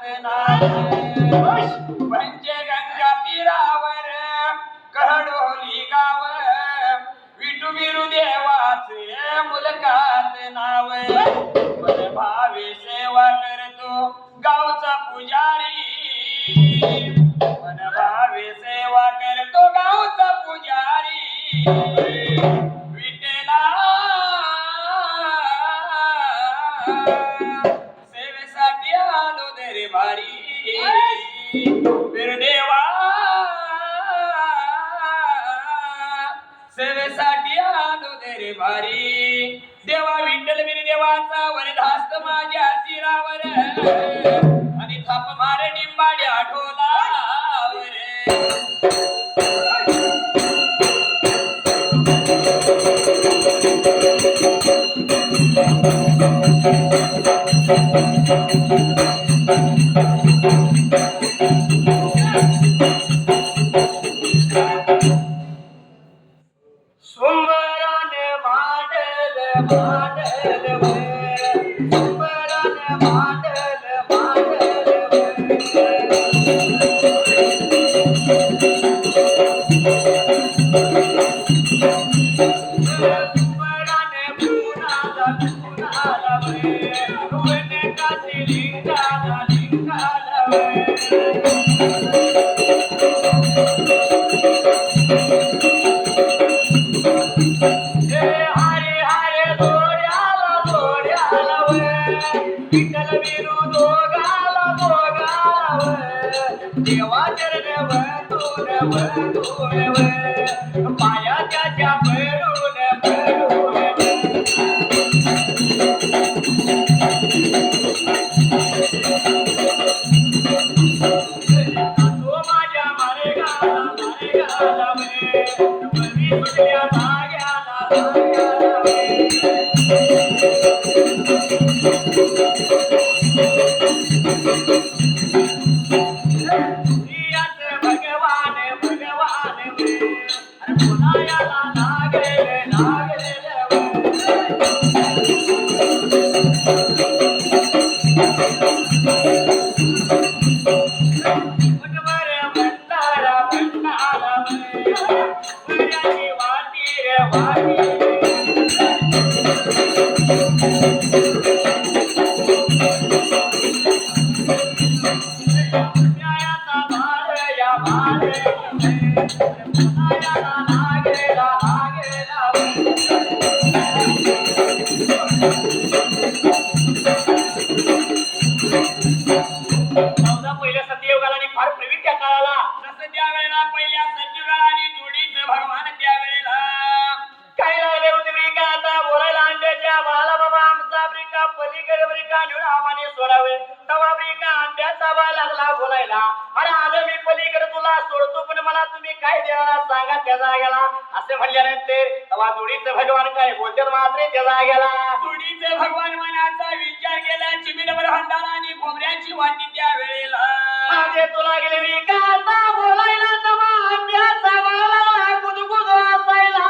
नाव पंचगंगा तीरावर कहडोली गाव विठू देवाचे मुलकात नाव भावे सेवा करतो गावचा पुजारी भावे सेवा करतो गावचा पुजारी विठला सेवेसाठी आलो दरे भारी बिरदेवा सेवेसाठी आलो दरे भारी देवा विठ्ठल बिरदेवाचा वरदास्त माझ्या शिरावर आणि थाप मारे डिंबाड्या ढोलावर सुंदराने मांडल मांडल सुंदराने मांडल सुंदराने पुनाला पुनाला रुवने काशी लिंगाला लिंगाला विठ्ठल विरू दोगाला दोगाला देवा चरण वंदून पाया त्याच्या भरून तो माझ्या मारे गाला मी सुटल्या जाग्याला भगवान भगवान पुनायाला लागेल भगवान भंडारा भंडारा पुण्याची वाटी रे वाटी असे म्हणल्यानंतर तेव्हा जोडीचं भगवान काय बोलतात मात्र त्या जाग्याला जोडीचं भगवान मनाचा विचार केला चिमिडभर हंडाला आणि खोबऱ्याची वाटी त्या वेळेला तुला गेले का आता बोलायला तवा आंब्याचा वाला गुदगुद असायला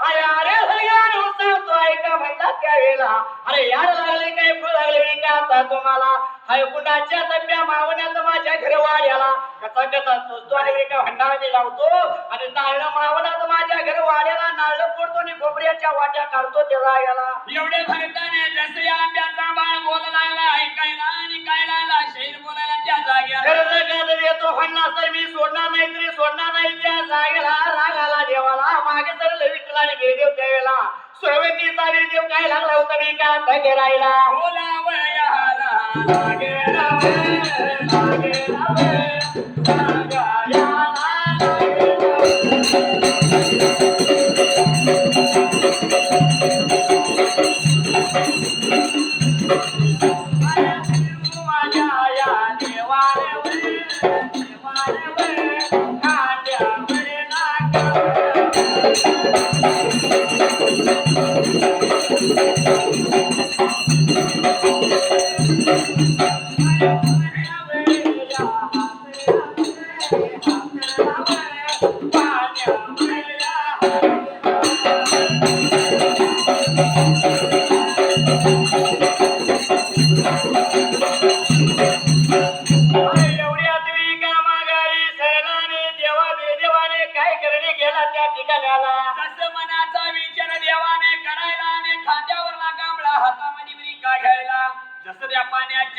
अरे अरे भगवान होता ऐका म्हणला त्या वेळेला अरे यार लागले काय फुल लागले का आता तुम्हाला हाय कुणाच्या तब्या मावण्यात माझ्या घर वाड्याला कसा कसा तो आणि का हंडामध्ये लावतो आणि नारळ मावण्यात माझ्या घर वाड्याला नारळ फोडतो आणि खोबऱ्याच्या वाट्या काढतो त्या जाग्याला एवढे भरताने जसे आंब्याचा बाळ बोलायला ऐकायला आणि काय लागला शैर बोलायला त्या जाग्याला येतो हंडा तर मी सोडणार नाही तरी सोडणार नाही त्या जाग्याला रागाला देवाला मागे तर विठ्ठल आणि गिरदेव त्यावेळेला सुरवेतीचा गिरदेव काय लागला होता मी का तगे राहिला बोलावयाला लागेला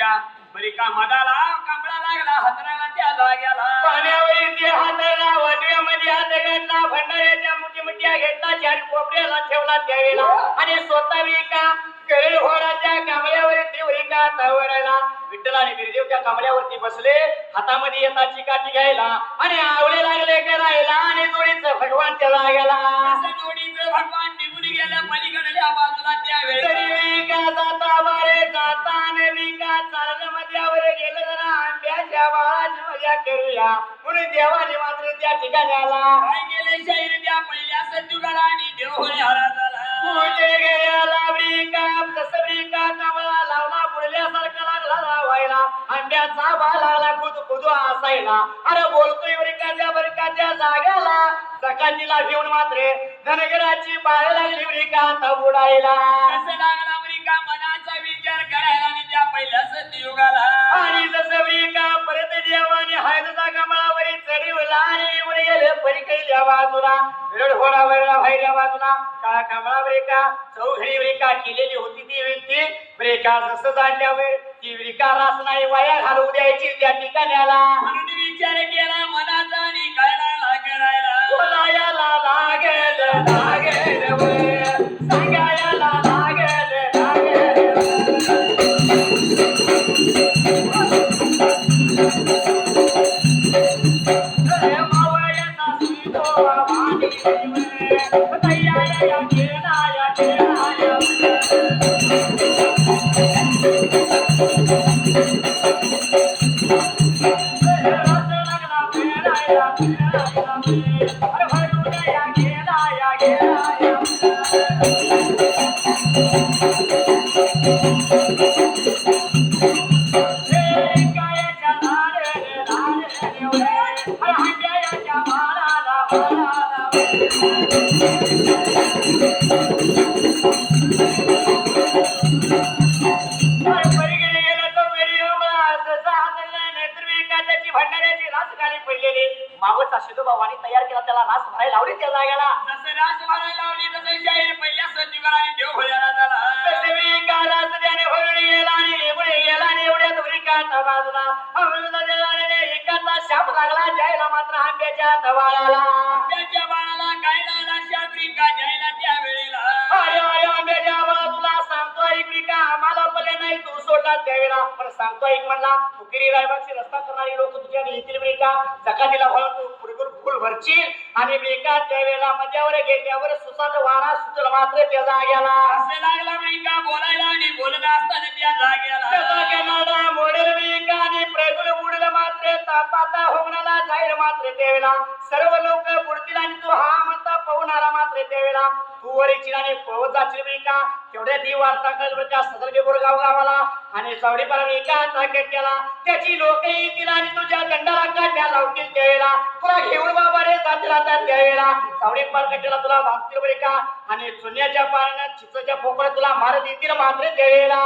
आंब्याच्या बरी का मदाला कांबळा लागला हातराला त्या जाग्याला पाण्यावरील ते हाताला वडव्यामध्ये हात घातला भंडाऱ्याच्या मुठीमुठ्या घेतला चार कोपऱ्याला ठेवला त्यावेळेला आणि स्वतः का गळे होणाच्या कांबळ्यावर तेवढी का तावडायला विठ्ठल आणि बिरदेव त्या कांबळ्यावरती बसले हातामध्ये येताची काठी घ्यायला आणि आवळे लागले करायला आणि जोडीचं भगवान त्या जाग्याला जोडीचं भगवान निघून गेलं पलीकडल्या बाजूला त्यावेळी का जाता बारे जाता आणि का चाललं मध्यावर गेलं जरा आंब्याच्या बाळाची मजा करूया म्हणून देवाने मात्र त्या ठिकाणी आला काय गेले शाहीर त्या पहिल्या सत्युगाला आणि देव होणे हरा झाला पूजे गेला का तसबी का कमळा लावला बुडल्यासारखा लागला लावायला आंब्याचा बा लागला खुद असायला अरे बोलतोय बरकाच्या जाग्याला सकाळीला घेऊन मात्र धनगराची बाळ लागली बरिका बुडायला कसं लागला बरिका मनाचा विचार करायला आणि त्या पहिल्या सत्युगाला आणि जसं बरिका परत देवाने हळदचा कमळावरी चढवला आणि निवड गेले परिकैल्या बाजूला रड होणावरला बाहेरच्या बाजूला काळा कमळावर का चौघडी बरिका केलेली होती ती व्यक्ती बरिका जसं जाणल्यावर ती बरिका रास नाही वाया घालवू द्यायची त्या ठिकाण्याला म्हणून विचार केला मनाचा आणि कायला करायला बोलायला लागेल सांगायला लागेल मावळ्याचा सुतो मावळचा शिदोबावानी तयार केला त्याला रास भरायला लावली त्या जाग्याला जसं रास भरायला लावली तसं शाहीर पहिल्या सत्युगाला आणि देव भोळ्याला झाला तसे मी कालाच त्याने भरून गेला आणि निघून गेला आणि एवढ्यात बरिकाचा बाजूला अमृता देवाने एकाचा शाप लागला जायला मात्र आंब्याच्या तवाळाला आंब्याच्या बाळाला काय लागला शाप रिका जायला त्या वेळेला अरे आंब्याच्या बाळा तुला सांगतो ऐका आम्हाला बोले नाही तू सोडला त्यावेळेला पण सांगतो ऐक म्हणला फुकिरी रायबागची रस्ता करणारी लोक तुझ्या येतील बरिका जकातीला फुल भरची आणि बेका त्यावेळेला मध्यावर घेतल्यावर सुसाट वारा सुचल मात्र त्या जाग्याला असे लागला बेका बोलायला आणि बोलत असताना त्या जाग्याला मोडेल बेका आणि प्रगुल उडलं मात्र तापाता होणारा जाईल मात्र त्यावेळेला सर्व लोक बुडतील आणि तू हा म्हणता पवणारा मात्र त्यावेळेला तू वरीची आणि पवत जाशील बेका तेवढ्या ती वार्ता कळलं का सदर बोरगाव गावाला आणि सावडीपाला बेका ताकद केला त्याची लोक येतील आणि तुझ्या दंडाला काढ्या लावतील त्यावेळेला तुला घेऊन बाबा रे जातील आता त्यावेळेला सावडी पार कट्ट्याला तुला मागतील बरे का आणि चुन्याच्या पाण्यात चिचच्या पोकळ्यात तुला मारत येतील मात्र त्यावेळेला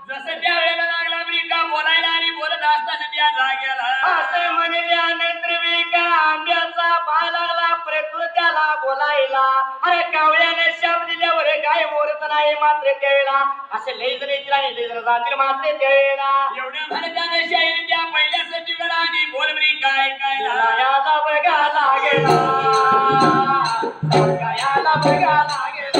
जसं त्यावेळेला लागला बरिका बोलायला आणि बोलत असताना त्या जाग्याला असं म्हणल्यानंतर बरिका आंब्याचा पाय लागला प्रकृत त्याला बोलायला अरे कावळ्याने शाप दिल्यावर काय मोरत नाही मात्र त्यावेळेला असे लय जण येतील आणि लय जण जातील मात्र त्यावेळेला एवढ्या भरताने शाहीर त्या पहिल्या सत्युगाला आणि बोल बरिका ऐकायला याला बघा लागेला याला बघा लागेला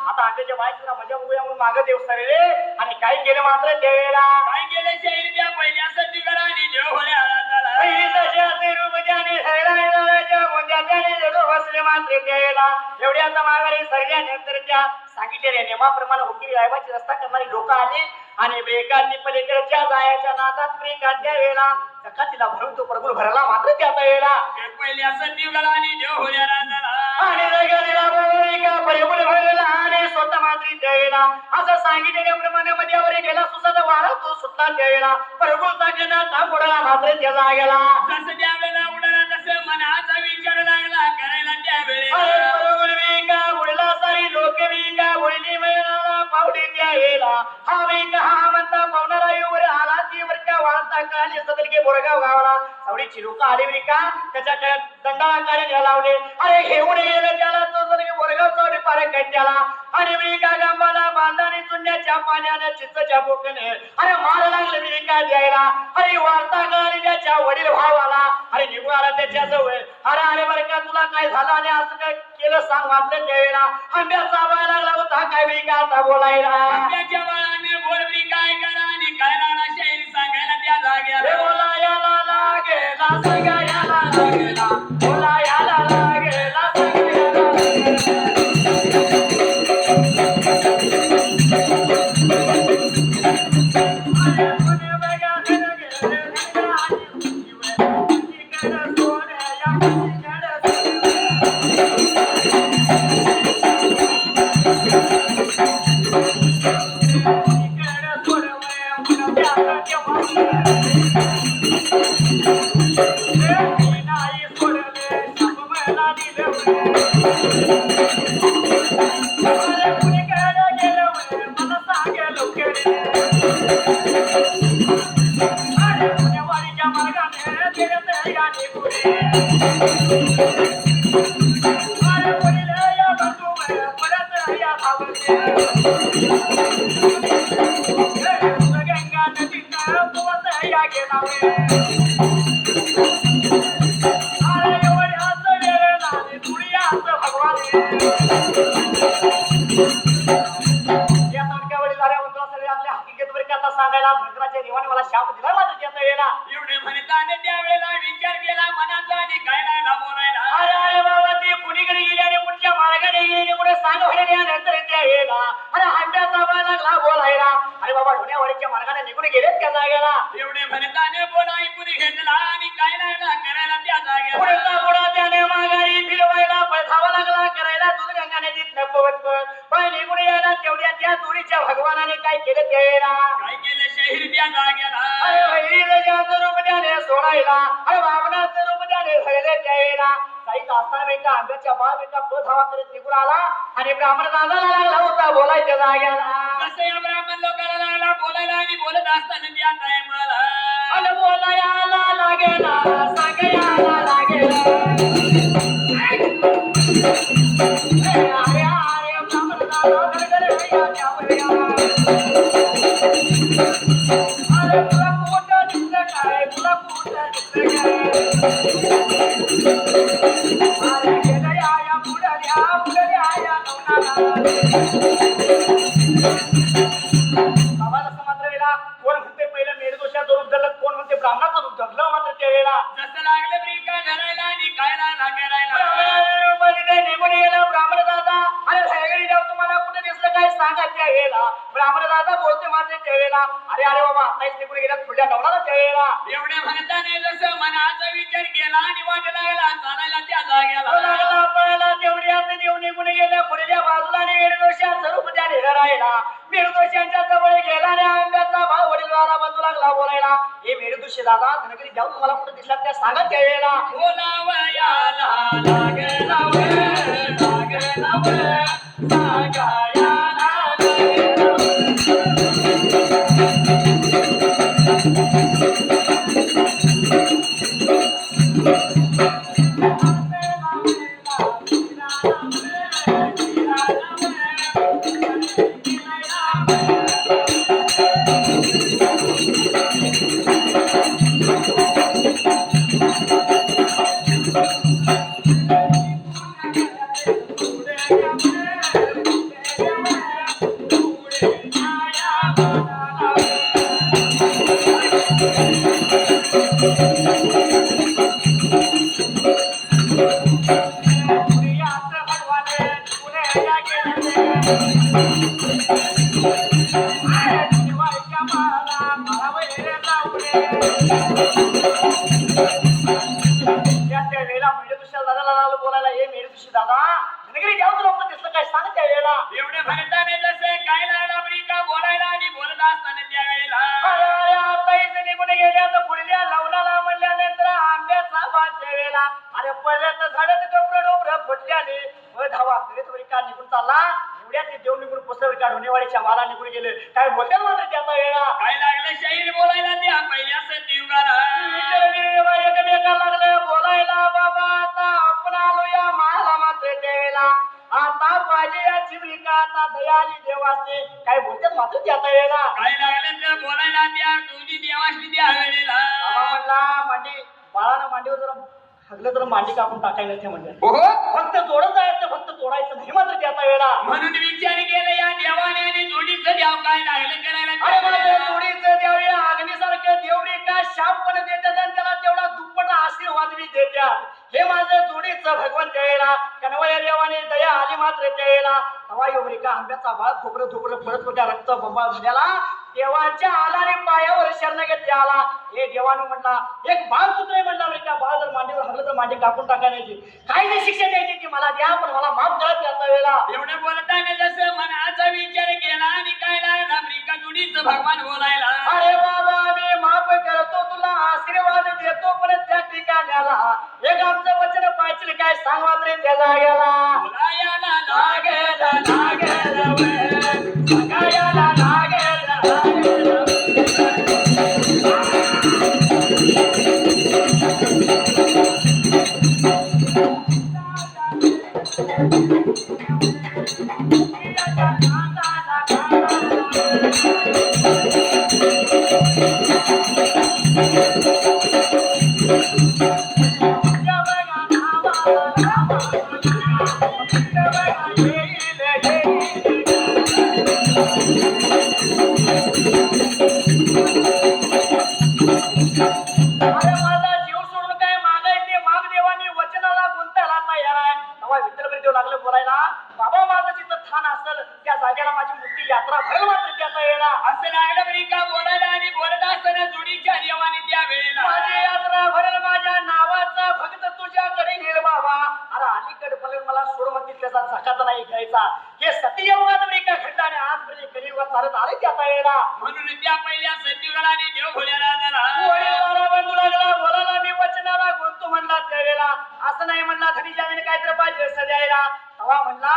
आता आंब्याच्या बायकोला मजा बघूया म्हणून मागे देव सरेले आणि काय केलं मात्र त्यावेळेला काय केलं शाहीर त्या पहिल्या सत्युगाला आणि देव होणे आला झाला पहिली तशी असे रूप ज्याने हैराण झाल्याच्या मुंजाने जडो बसले मात्र त्यावेळेला एवढ्या माघारी सरल्यानंतर त्या सांगितलेल्या नियमाप्रमाणे हुकीरी रायबाची रस्ता करणारी लोक आली आणि बेकांनी पलीकडच्या जायच्या नादात बेकांच्या वेळेला तिला भरून तो प्रभू भरला मात्र त्याचा वेळेला पहिले असं निवडला आणि देव होल्या आणि जगाला का परिपूर्ण भरलेला आणि स्वतः मात्र त्यावेळेला असं सांगितलेल्याप्रमाणे मध्ये गेला सुसाचा वारा तो सुटला त्यावेळेला प्रभूचा गेला ता बुडाला मात्र त्याचा गेला जसं त्यावेळेला उडाला तसं मनाचा विचार लागला करायला त्यावेळेला उडला सारी लोक का उडली मिळाला पावडी त्यावेळेला हा का हा म्हणता पावणारा येऊवर आला ती वर का वाळता काली सदल के बोरगाव गावाला सावडीची लोक आली का त्याच्या दंडाला कार्य लावले अरे घेऊन गेलं त्याला तो सदल के बोरगाव चावडी पारे काय त्याला आणि मी का गांबाला बांधाने चुन्याच्या पाण्याने चित्तच्या बोकने अरे मार लागले मी का द्यायला अरे वार्ता कळाली त्याच्या वडील भावाला अरे निघून आला त्याच्या जवळ अरे बर का तुला काय झालं आणि असं काय केलं सांग वाटलं त्यावेळेला आंब्याचा आवाज लागला होता काय मी का आता बोलायला आंब्याच्या बाळाने बोलवी काय करा आणि काय नाना शाहीर सांगायला त्या जाग्याला बोलायला लागेला सांगायला लागेला बोलायला लागेला सांगायला मला शाप दिला माझा त्याचा वेळेला एवढे म्हणताने त्यावेळेला विचार केला मनाचा आणि काय नाही बोलायला अरे बाबा ते कुणीकडे गेले आणि पुढच्या मार्गाने गेले पुढे सांग नंतर त्या वेळेला अरे आंब्याचा आवाज लागला बोलायला अरे बाबा ढोण्यावाडीच्या मार्गाने निघून गेलेत त्या जागेला एवढे म्हणताने बोल ऐकून घेतला आणि काय नाही करायला त्या जागेला पुढचा पुढा त्याने माघारी फिरवायला पळसावा लागला करायला दूध गंगाने जित नपवत पण निघून यायला तेवढ्या त्या चोरीच्या भगवानाने काय केलं त्या वेळेला काय केलं शहीर त्या जागेला अरे वैरीचं रूप त्याने सोडायला अरे वामनाचं रूप त्याने धरले त्या वेळेला काही असताना एका आंब्याच्या बाळ एका धावा करीत निघून आला आणि ब्राह्मण दादाला लागला होता बोलायच्या जाग्याला कसं या ब्राह्मण लोकांना लागला बोलायला आणि बोलत असताना त्या टायमाला अरे बोलायला लागेला सांगायला लागेला अरे अरे ब्राह्मण दादा गडगड हैया त्यावर अरे तुला पोट दिसलं काय तुला पोट दिसलं काय अरे गेल्या या पुढल्या या बाबाला मात्र वेळा कोण म्हणते पहिलं मेरदोषाचं रूप धरलं कोण म्हणते ब्राह्मणाचं रूप धरलं मात्र त्या वेळेला जसं लागलं ब्रिका धरायला आणि खायला लागायला निघून गेला ब्राह्मण दादा अरे सायगडी जाऊ तुम्हाला कुठे दिसलं काय सांगा त्या वेळेला ब्राह्मण दादा बोलते मात्र त्या वेळेला अरे अरे बाबा आताच निघून गेला पुढल्या डवला त्या वेळेला एवढ्या म्हणताने जसं मनाचा विचार केला आणि वाट लागला चालायला त्या जागेला लागला पळायला तेवढी आता देऊ निघून गेल्या पुढल्या बाजूला आणि मेरदोषाचं रूप त्याने धरायला मेरदोषांच्या जवळ गेला आणि आंब्याचा भाव वडीलवारा बंधू लागला बोलायला हे मेरदोषी दादा धनगरी जाऊ तुम्हाला कुठे दिसला त्या सांगा त्या वेळेला बोलावयाला लागला सांगायला दिवशी दादा धनगिरी देवाचं लोक दिसलं काय सांग त्या वेळेला. एवढ्या भरताने जसे काय लागला का बोलायला आणि बोलत असताना त्यावेळेला अरे अरे आता इथे निघून गेल्या तर पुढल्या लवणाला म्हणल्यानंतर आंब्याचा भात वेळेला अरे पडल्या तर झाडात डोबरं डोबरं फुटल्याने धावा करीत वरी का निघून चालला एवढ्या ते देव निघून पुस्तक का ढोणेवाडीच्या माला निघून गेले काय बोलतात मात्र त्याचा वेळा काय लागलं शाहीर बोलायला त्या पहिल्या सतीयुगाला एकमेका लागले बोलायला बाबा आता आपण आलो या माला मात्र त्यावेळेला आता पाहिजे या चिमरिका आता दयाली देवाचे काय बोलतात मात्र त्याचा वेळेला काय लागलं तर बोलायला त्या दोन्ही देवाशी त्या वेळेला म्हणला मांडी बाळानं मांडीवर जर हगलं तर मांडी कापून टाकायला ते म्हणजे हो फक्त जोडत जायचं फक्त तोडायचं नाही मात्र त्याचा वेळा म्हणून विचार केला या देवाने आणि जोडीचं देव काय लागलं करायला अरे माझ्या जोडीचं देव या अग्नीसारखं देवडी का शाप पण देतात आणि त्याला तेवढा दुप्पट आशीर्वाद बी देतात हे माझं जोडीचं भगवान त्यावेळेला कन्वया देवाने दया आली मात्र त्यावेळेला हवा योगरी का आंब्याचा भाग खोबरं थोबरं पडत होत्या रक्त बंबाळ झाल्याला देवाच्या आलाने पायावर शरण घेतले आला हे देवानं म्हणला एक बाळ सुद्धा म्हणला बरं का बाळ जर मांडीवर हरलं तर मांडी कापून टाकायची काय नाही शिक्षा द्यायची ती मला द्या पण मला माफ करा त्याचा वेळा एवढं बोलताना जसं मनाचा विचार केला आणि काय लागला अमेरिका जोडीचं भगवान बोलायला अरे बाबा मी माफ करतो तुला आशीर्वाद देतो पण त्या ठिकाण्याला एक आमचं वचन पाहिजे काय सांग मात्र त्या जागेला बोलायला लागेल सांगायला लागेल अरे माझा जीव सोडून काय मागायचे माग देवानी वचनाला गुंतायला तयार आहे तेव्हा विठ्ठल देव लागलं बोलायला बाबा माझं जिथं ठाण असेल त्या जागेला माझी मोठी यात्रा भरेल मात्र त्याचा वेळा असं लागलं अमेरिका बोलायला आणि बोलत असताना जोडीच्या देवाने त्या वेळेला माझी यात्रा भरेल माझ्या नावाचा भक्त तुझ्याकडे येईल बाबा अरे अलीकडे पण मला सोड म्हणतील त्याचा झकाचा नाही घ्यायचा हे सत्ययुगात अमेरिका घडला आणि आजपर्यंत कलियुगात चालत आले त्याचा वेळा म्हणून त्या पहिल्या सतीयुगाला आणि देव घोड्याला बंधू लागला बोलायला मी वचनाला गुंतू म्हणला त्यावेळेला असं नाही म्हणला धनी जामीन काहीतरी पाहिजे सजायला तेव्हा म्हणला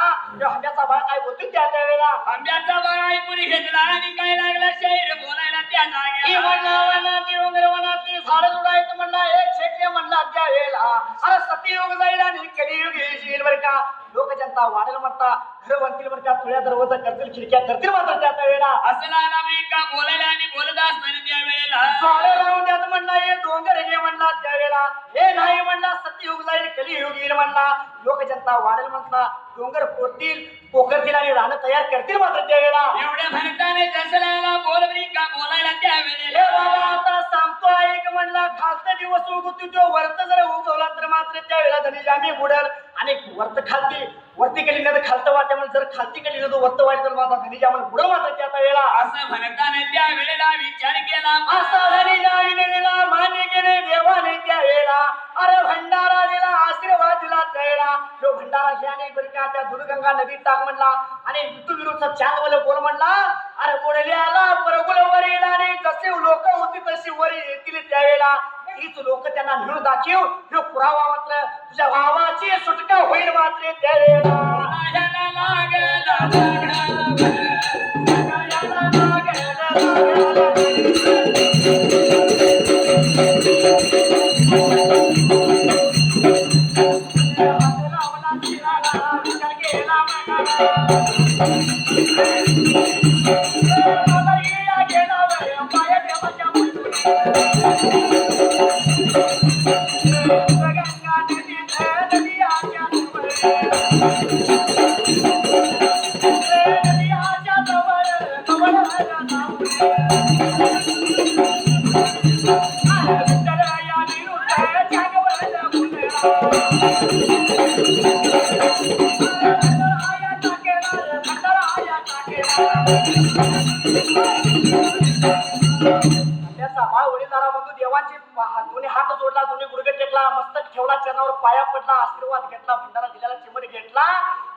आंब्याचा बाळ काय बोलतो त्या वेळेला आंब्याचा बाळ ऐकून घेतला आणि काय लागला शाहीर बोलायला त्या जागेला म्हणला वनाची उंगर वनाची झाड जुडायचं म्हणला एक शेकडे म्हणला त्या वेळेला अरे सत्ययुग जाईल आणि कलियुग येईल बरं का लोक जनता वाढेल म्हणता घर बनतील बरं का तुझ्या दरवाजा करतील खिडक्या करतील मात्र त्या वेळेला असं लागला अमेरिका बोलायला आणि बोलत असताना त्या वेळेला झाडं लावून त्यात म्हणला हे डोंगर घे म्हणला त्यावेळेला हे नाही म्हणला सत्ययुग जाईल कलियुग येईल म्हणला लोक जनता वाढेल म्हटला डोंगर पोटतील पोखरतील आणि रानं तयार करतील मात्र त्यावेळेला एवढ्या भरताने जसं लागला बोल अमेरिका बोलायला त्या हे वेळेला बाबा आता सांगतो ऐक म्हणला खालचा दिवस उगवतो तो वरत जर उगवला तर मात्र त्यावेळेला धनी जामी बुडल आणि वरती केली ना तर खालतं वाट त्यामुळे जर खालती केली ना तो वरत वाट तर माझा धनी जामन बुडल मात्र त्या वेळेला असं म्हणताना त्या वेळेला विचार केला असा धनी जामीने दिला मान्य केले देवाने त्या वेळेला अरे भंडारा दिला आशीर्वाद दिला त्यावेळेला तो भंडारा घ्याने बरका त्या दुर्गंगा नदीत टाक म्हणला आणि ऋतू विरुद्ध चांगलं बोल म्हणला अरे बोलले आला परगुल वर येणारे जसे लोक होती तशी वर येतील त्यावेळेला हीच लोक त्यांना नेऊन दाखव जो पुरावा मात्र तुझ्या भावाची सुटका होईल मात्र त्यावेळेला त्याचा भाव वडीलधारा बंधू देवांचे दोन्ही हात जोडला दोन्ही गुडघे घेतला, मस्तक ठेवला, चरणावर पाया पडला, आशीर्वाद घेतला, भंडारा दिल्याला चिमट घेतला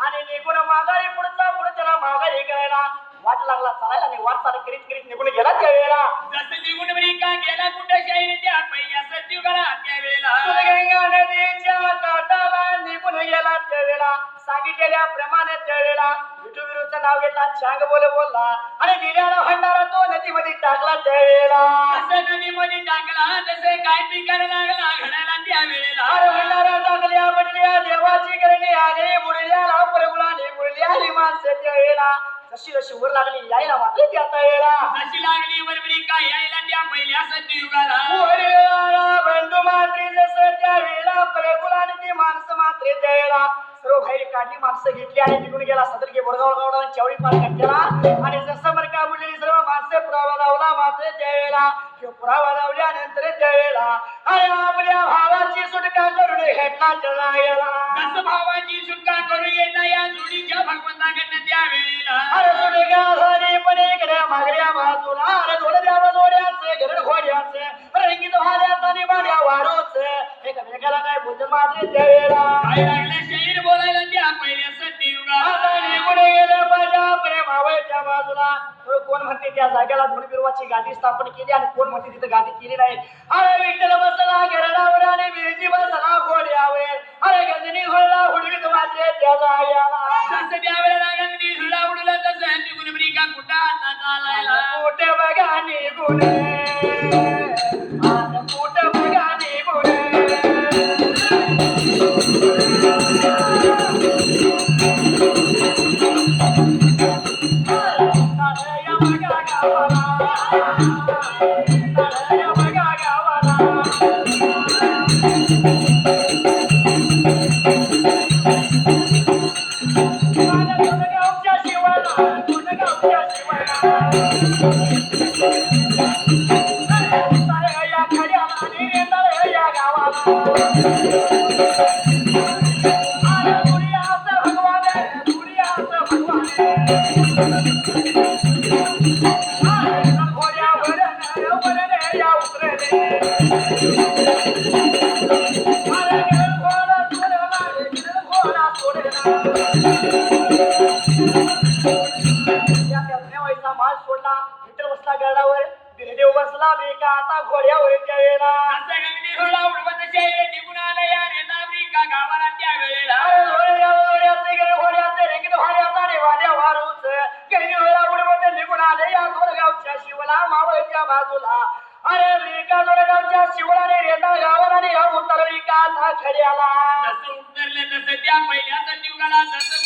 आणि निघून माघारी पुढे त्याला माघारी करायला वाट लागला चालायला आणि वाट चालू करीत करीत निघून गेला त्यावेळेला. जसं निघून अमेरिका गेला कुठं शाहीर त्या पहिल्या सत्युगाला त्यावेळेला गंगा नदीच्या काठाला निघून गेला त्यावेळेला. सांगितलेल्या प्रमाणे त्यावेळेला विठुविरूचं नाव घेतला, चांग बोलला आणि दिल्याला भंडारा तो नदीमध्ये टाकला त्यावेळेला. असं नदीमध्ये टाकला तसे काय पिकायला लागला घडायला त्यावेळेला अरे भंडारा टाकल्या पडल्या देवाची करणी आली बुडल्याला परगुलाने बुडल्याली माणसं त्यावेळेला. जशी जशी वर लागली यायला मात्र त्या वेळेला जशी लागली बरोबरी काय यायला त्या पहिल्या सत्युगाला वडिलाला बंधू मात्री जसं त्या वेळेला परगुलाने ती माणसं मात्र त्या वेळेला सर्व बाहेर काढली, माणसं घेतली आणि निघून गेला. सदरके बोरगाव गावडा चवळी पार केला आणि जसं मरका बुडलेली सर्व माणसं पुरावा लावला मात्र त्यावेळेला पुरावा लावल्यानंतर त्यावेळेला आणि आपल्या भावाची सुटका करून घेतला त्याला गेला. जसं भावाची सुटका करून येता या जोडीच्या भगवंताकडनं त्यावेळेला अरे सुटका झाली पण इकडे मागल्या बाजूला अरे जोड्याचे गरड घोड्याचे रंगीत भाड्याचा आणि भाड्या वारूच एकमेकाला काय भोजन मारले त्यावेळेला काय लागलं शाहीर बोलायला त्या पहिल्या सत्युगाला निघून गेलं माझ्या प्रेमावळच्या बाजूला. कोण म्हणते त्या जागेला धुणबिरवाची गादी स्थापन केली आणि कोण म्हणते तिथं गादी केली नाही. अरे विठ्ठल बसला गरडावर आणि बिरजी बसला घोड्यावर अरे गंजनी घोडला हुडवीत वाचे त्या जाग्याला. जसं त्यावेळेला गंगडी झुला उडला तसं निघून अमेरिका कुठं आता चालायला कुठे बघा निघून आता कुठे बघा निघून माल सोडला, मित्र बसला गडावर, बिरदेव बसला बेका आता घोड्यावर त्या वेळेला. असं गंगडी झुला उडवत शाहीर निघून आला या अमेरिका गावाला त्यावेळेला घोड्याचे रंगीत भाड्याचा आणि वाड्या वारूच गंगीला उडवत निघून आले या दोरगावच्या शिवला मावळच्या बाजूला. अरे रेका दोरगावच्या शिवलाने रेता गावाला आणि हा उतरली का खड्याला. जसं उतरलं तसं त्या पहिल्या सत्युगाला जसं